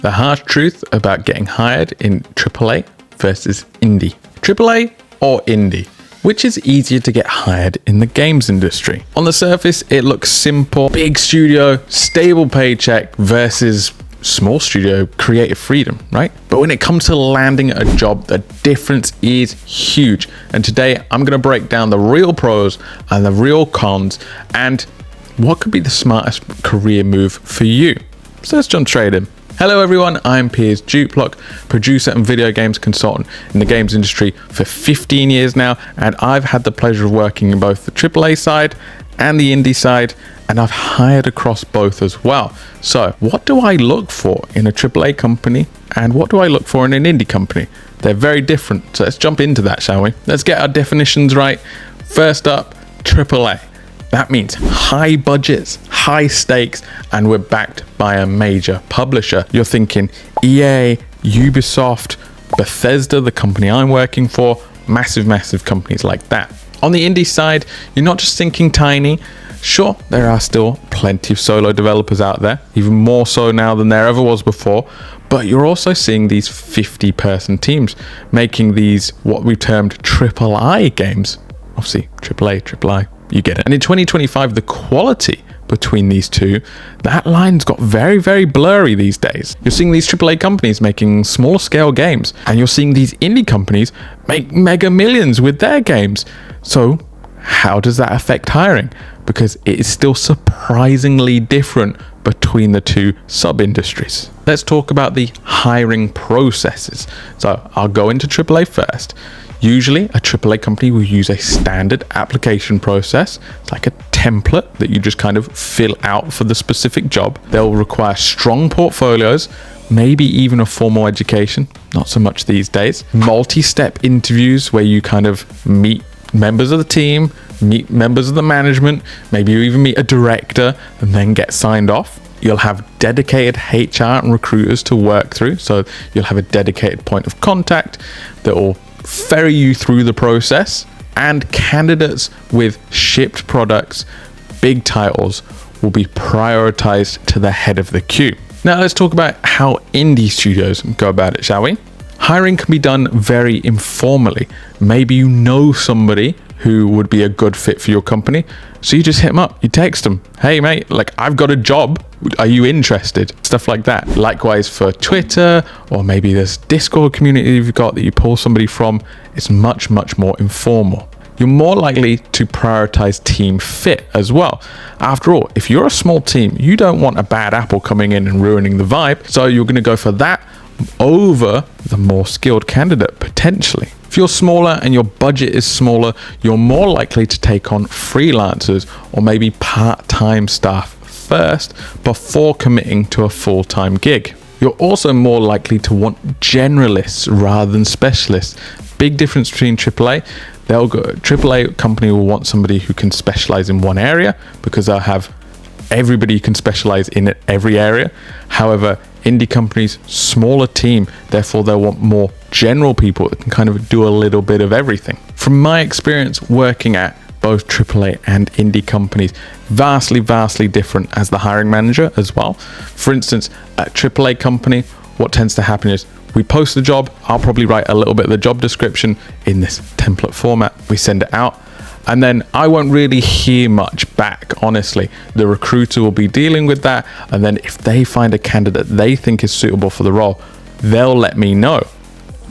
The harsh truth about getting hired in AAA versus indie. AAA or indie? Which is easier to get hired in the games industry? On the surface, it looks simple. Big studio, stable paycheck versus small studio, creative freedom, right? But when it comes to landing a job, the difference is huge. And today I'm going to break down the real pros and the real cons and what could be the smartest career move for you. So let's jump straight in. Hello everyone, I'm Piers Duplock, producer and video games consultant in the games industry for 15 years now, and I've had the pleasure of working in both the AAA side and the indie side, and I've hired across both as well. So what do I look for in a AAA company and what do I look for in an indie company? They're very different, so let's jump into that, shall we? Let's get our definitions right. First up, AAA. That means high budgets, high stakes, and we're backed by a major publisher. You're thinking EA, Ubisoft, Bethesda, the company I'm working for, massive companies like that. On the indie side, you're not just thinking tiny. Sure, there are still plenty of solo developers out there, even more so now than there ever was before, but you're also seeing these 50-person teams making these what we termed AAA games. Obviously, AAA. You get it. And in 2025, the quality between these two, that line's got very blurry these days. You're seeing these AAA companies making small scale games, and you're seeing these indie companies make mega millions with their games. So how does that affect hiring? Because it is still surprisingly different between the two sub-industries. Let's talk about the hiring processes. So I'll go into AAA first. Usually a AAA company will use a standard application process. It's like a template that you just kind of fill out for the specific job. They'll require strong portfolios, maybe even a formal education, not so much these days. Multi-step interviews where you kind of meet members of the team, meet members of the management, maybe you even meet a director and then get signed off. You'll have dedicated HR and recruiters to work through. So you'll have a dedicated point of contact that will ferry you through the process, and candidates with shipped products, big titles, will be prioritized to the head of the queue. Now let's talk about how indie studios go about it, shall we? Hiring can be done very informally. Maybe you know somebody who would be a good fit for your company, so you just hit them up, you text them, hey mate, like I've got a job, are you interested? Stuff like that. Likewise for Twitter, or maybe this Discord community you've got that you pull somebody from. It's much more informal. You're more likely to prioritize team fit as well. After all, if you're a small team, you don't want a bad apple coming in and ruining the vibe, so you're going to go for that over the more skilled candidate potentially. If you're smaller and your budget is smaller, you're more likely to take on freelancers or maybe part-time staff first before committing to a full-time gig. You're also more likely to want generalists rather than specialists. Big difference between AAA. AAA company will want somebody who can specialize in one area because they'll have everybody can specialize in every area. However, indie companies, smaller team, therefore they'll want more general people that can kind of do a little bit of everything. From my experience working at both AAA and indie companies, vastly different as the hiring manager as well. For instance, at AAA company, what tends to happen is we post the job, I'll probably write a little bit of the job description in this template format, we send it out, and then I won't really hear much back, honestly. The recruiter will be dealing with that, and then if they find a candidate they think is suitable for the role, they'll let me know,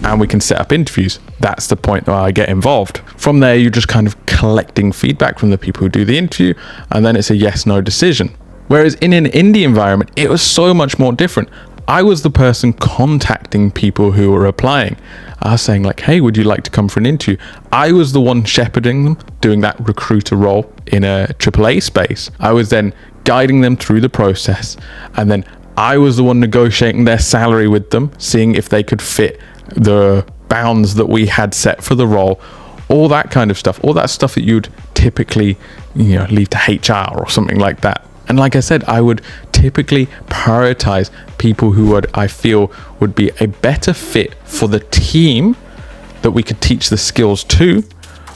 and we can set up interviews. That's the point where I get involved. From there, you're just kind of collecting feedback from the people who do the interview, and then it's a yes/no decision. Whereas in an indie environment, it was so much more different. I was the person contacting people who were applying. I was saying like, hey, would you like to come for an interview? I was the one shepherding them, doing that recruiter role in a AAA space. I was then guiding them through the process, and then I was the one negotiating their salary with them, seeing if they could fit the bounds that we had set for the role, all that kind of stuff, all that stuff that you'd typically, leave to HR or something like that. And like I said, I would typically prioritize people who I feel would be a better fit for the team that we could teach the skills to,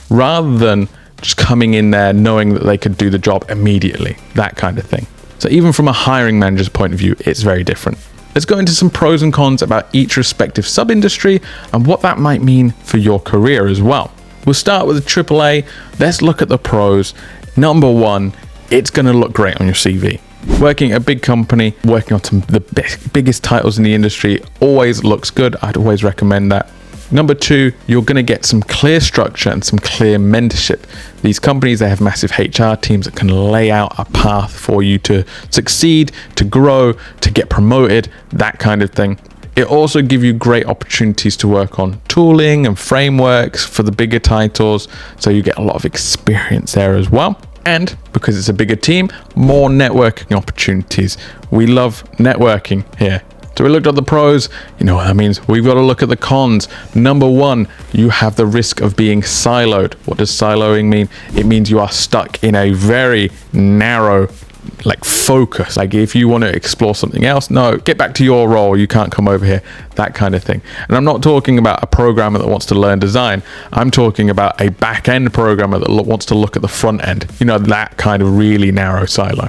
rather than just coming in there knowing that they could do the job immediately, that kind of thing. So even from a hiring manager's point of view, it's very different. Let's go into some pros and cons about each respective sub-industry and what that might mean for your career as well. We'll start with AAA. Let's look at the pros. Number one, it's going to look great on your CV. Working at a big company, working on some of the biggest titles in the industry always looks good. I'd always recommend that. Number two, you're going to get some clear structure and some clear mentorship. These companies, they have massive HR teams that can lay out a path for you to succeed, to grow, to get promoted, that kind of thing. It also gives you great opportunities to work on tooling and frameworks for the bigger titles, so you get a lot of experience there as well. And because it's a bigger team, more networking opportunities. We love networking here. So we looked at the pros, you know what that means. We've got to look at the cons. Number one, you have the risk of being siloed. What does siloing mean? It means you are stuck in a very narrow focus. Like if you want to explore something else, no, get back to your role. You can't come over here, that kind of thing. And I'm not talking about a programmer that wants to learn design. I'm talking about a back-end programmer that wants to look at the front end. You know, that kind of really narrow silo.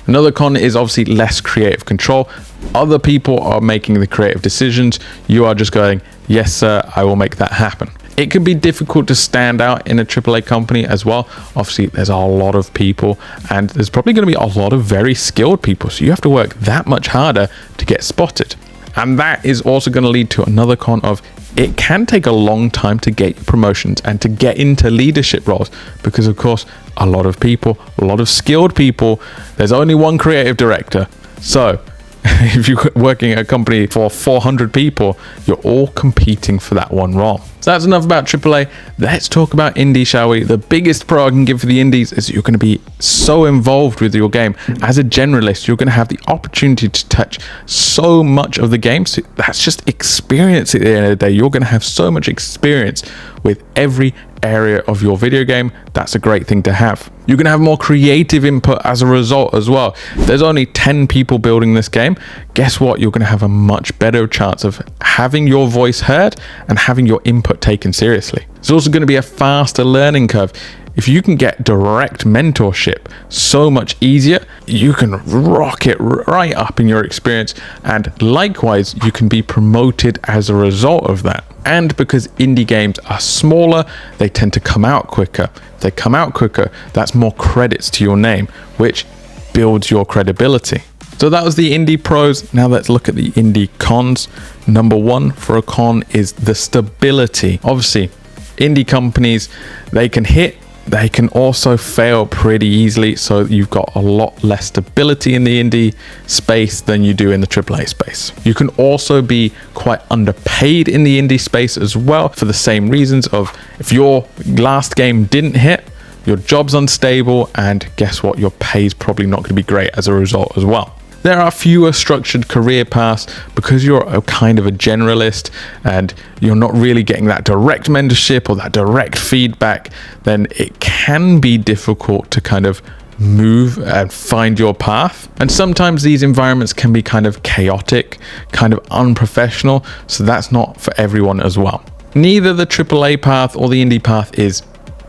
Another con is obviously less creative control. Other people are making the creative decisions. You are just going, yes, sir, I will make that happen. It can be difficult to stand out in a AAA company as well. Obviously, there's a lot of people and there's probably going to be a lot of very skilled people. So you have to work that much harder to get spotted. And that is also going to lead to another con of it can take a long time to get promotions and to get into leadership roles because, of course, a lot of people, a lot of skilled people, there's only one creative director. So if you're working at a company for 400 people, you're all competing for that one role. So that's enough about AAA. Let's talk about indie, shall we? The biggest pro I can give for the indies is that you're going to be so involved with your game. As a generalist, you're going to have the opportunity to touch so much of the game. So that's just experience at the end of the day. You're going to have so much experience with every area of your video game. That's a great thing to have. You're going to have more creative input as a result as well. If there's only 10 people building this game, guess what? You're going to have a much better chance of having your voice heard and having your input taken seriously. It's also going to be a faster learning curve. If you can get direct mentorship so much easier, you can rocket right up in your experience, and likewise you can be promoted as a result of that. And because indie games are smaller, they tend to come out quicker. If they come out quicker, that's more credits to your name, which builds your credibility. So that was the indie pros. Now let's look at the indie cons. Number one for a con is the stability. Obviously, indie companies, they can hit, they can also fail pretty easily. So you've got a lot less stability in the indie space than you do in the AAA space. You can also be quite underpaid in the indie space as well, for the same reasons of if your last game didn't hit, your job's unstable, and guess what? Your pay's probably not going to be great as a result as well. There are fewer structured career paths because you're a kind of a generalist and you're not really getting that direct mentorship or that direct feedback. Then it can be difficult to kind of move and find your path. And sometimes these environments can be kind of chaotic, kind of unprofessional. So that's not for everyone as well. Neither the AAA path or the indie path is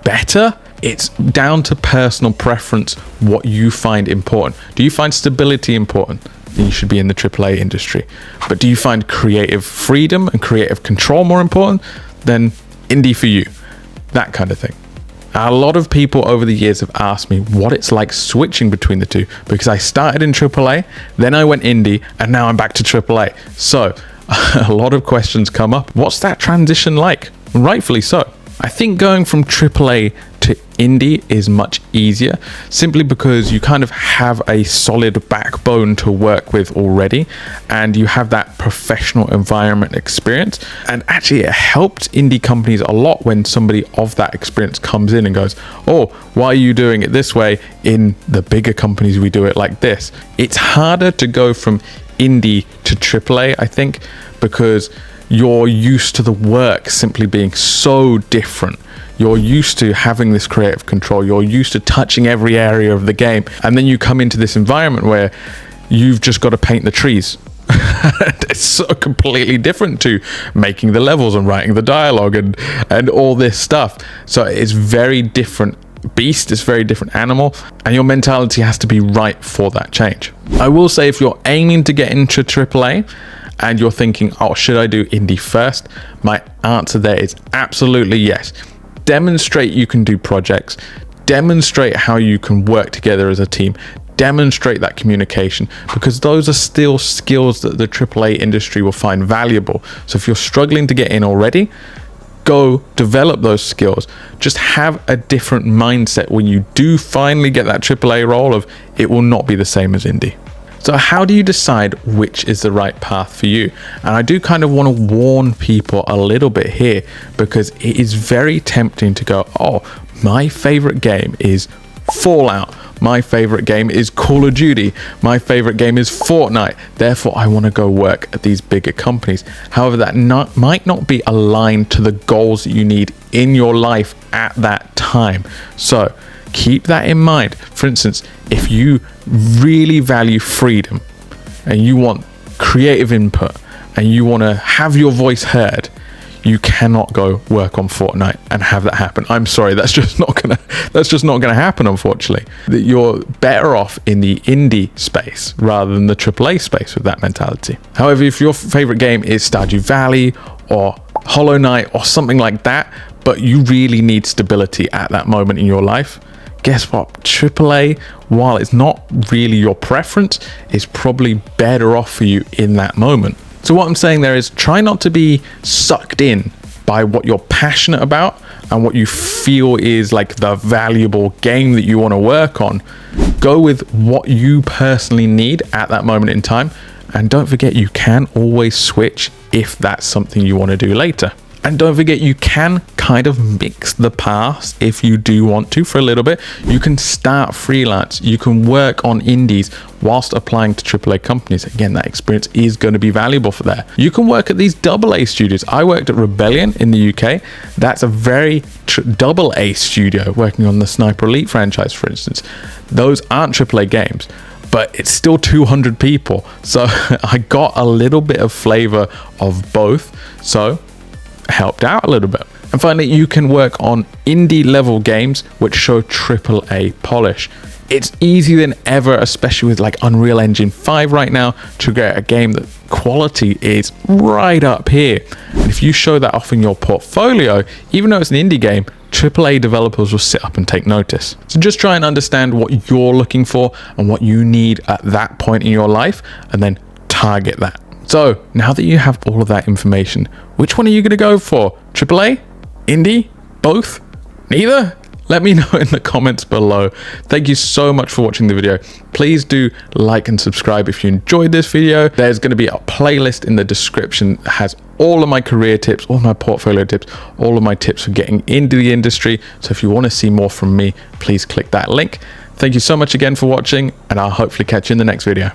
better. It's down to personal preference, what you find important. Do you find stability important? Then you should be in the AAA industry. But do you find creative freedom and creative control more important? Then indie for you. That kind of thing. A lot of people over the years have asked me what it's like switching between the two, because I started in AAA, then I went indie, and now I'm back to AAA. So a lot of questions come up. What's that transition like? Rightfully so. I think going from AAA to indie is much easier, simply because you kind of have a solid backbone to work with already, and you have that professional environment experience. And actually it helped indie companies a lot when somebody of that experience comes in and goes, oh, why are you doing it this way? In the bigger companies we do it like this. It's harder to go from indie to AAA, I think, because you're used to the work simply being so different. You're used to having this creative control. You're used to touching every area of the game. And then you come into this environment where you've just got to paint the trees. It's so completely different to making the levels and writing the dialogue and all this stuff. So it's very different beast, it's a very different animal, and your mentality has to be right for that change. I will say, if you're aiming to get into AAA and you're thinking, oh, should I do indie first? My answer there is absolutely yes. Demonstrate you can do projects, demonstrate how you can work together as a team, demonstrate that communication, because those are still skills that the AAA industry will find valuable. So if you're struggling to get in already, go develop those skills. Just have a different mindset when you do finally get that AAA role of it will not be the same as indie. So how do you decide which is the right path for you? And I do kind of want to warn people a little bit here, because it is very tempting to go, oh, my favorite game is Fallout. My favorite game is Call of Duty. My favorite game is Fortnite. Therefore, I want to go work at these bigger companies. However, that might not be aligned to the goals that you need in your life at that time. So keep that in mind. For instance, if you really value freedom and you want creative input and you want to have your voice heard, you cannot go work on Fortnite and have that happen. I'm sorry, that's just not gonna happen, unfortunately. That you're better off in the indie space rather than the AAA space with that mentality. However, if your favorite game is Stardew Valley or Hollow Knight or something like that, but you really need stability at that moment in your life, guess what? AAA, while it's not really your preference, is probably better off for you in that moment. So what I'm saying there is, try not to be sucked in by what you're passionate about and what you feel is like the valuable game that you want to work on. Go with what you personally need at that moment in time. And don't forget, you can always switch if that's something you want to do later. And don't forget, you can kind of mix the paths if you do want to for a little bit. You can start freelance. You can work on indies whilst applying to AAA companies. Again, that experience is going to be valuable for that. You can work at these AA studios. I worked at Rebellion in the UK. That's a very AA studio, working on the Sniper Elite franchise, for instance. Those aren't AAA games, but it's still 200 people. So I got a little bit of flavor of both. So helped out a little bit. And finally, you can work on indie level games which show AAA polish. It's easier than ever, especially with like Unreal Engine 5 right now, to get a game that quality is right up here. And if you show that off in your portfolio, even though it's an indie game, AAA developers will sit up and take notice. So just try and understand what you're looking for and what you need at that point in your life, and then target that. So now that you have all of that information, which one are you going to go for? AAA? Indie? Both? Neither? Let me know in the comments below. Thank you so much for watching the video. Please do like and subscribe if you enjoyed this video. There's going to be a playlist in the description that has all of my career tips, all my portfolio tips, all of my tips for getting into the industry. So if you want to see more from me, please click that link. Thank you so much again for watching, and I'll hopefully catch you in the next video.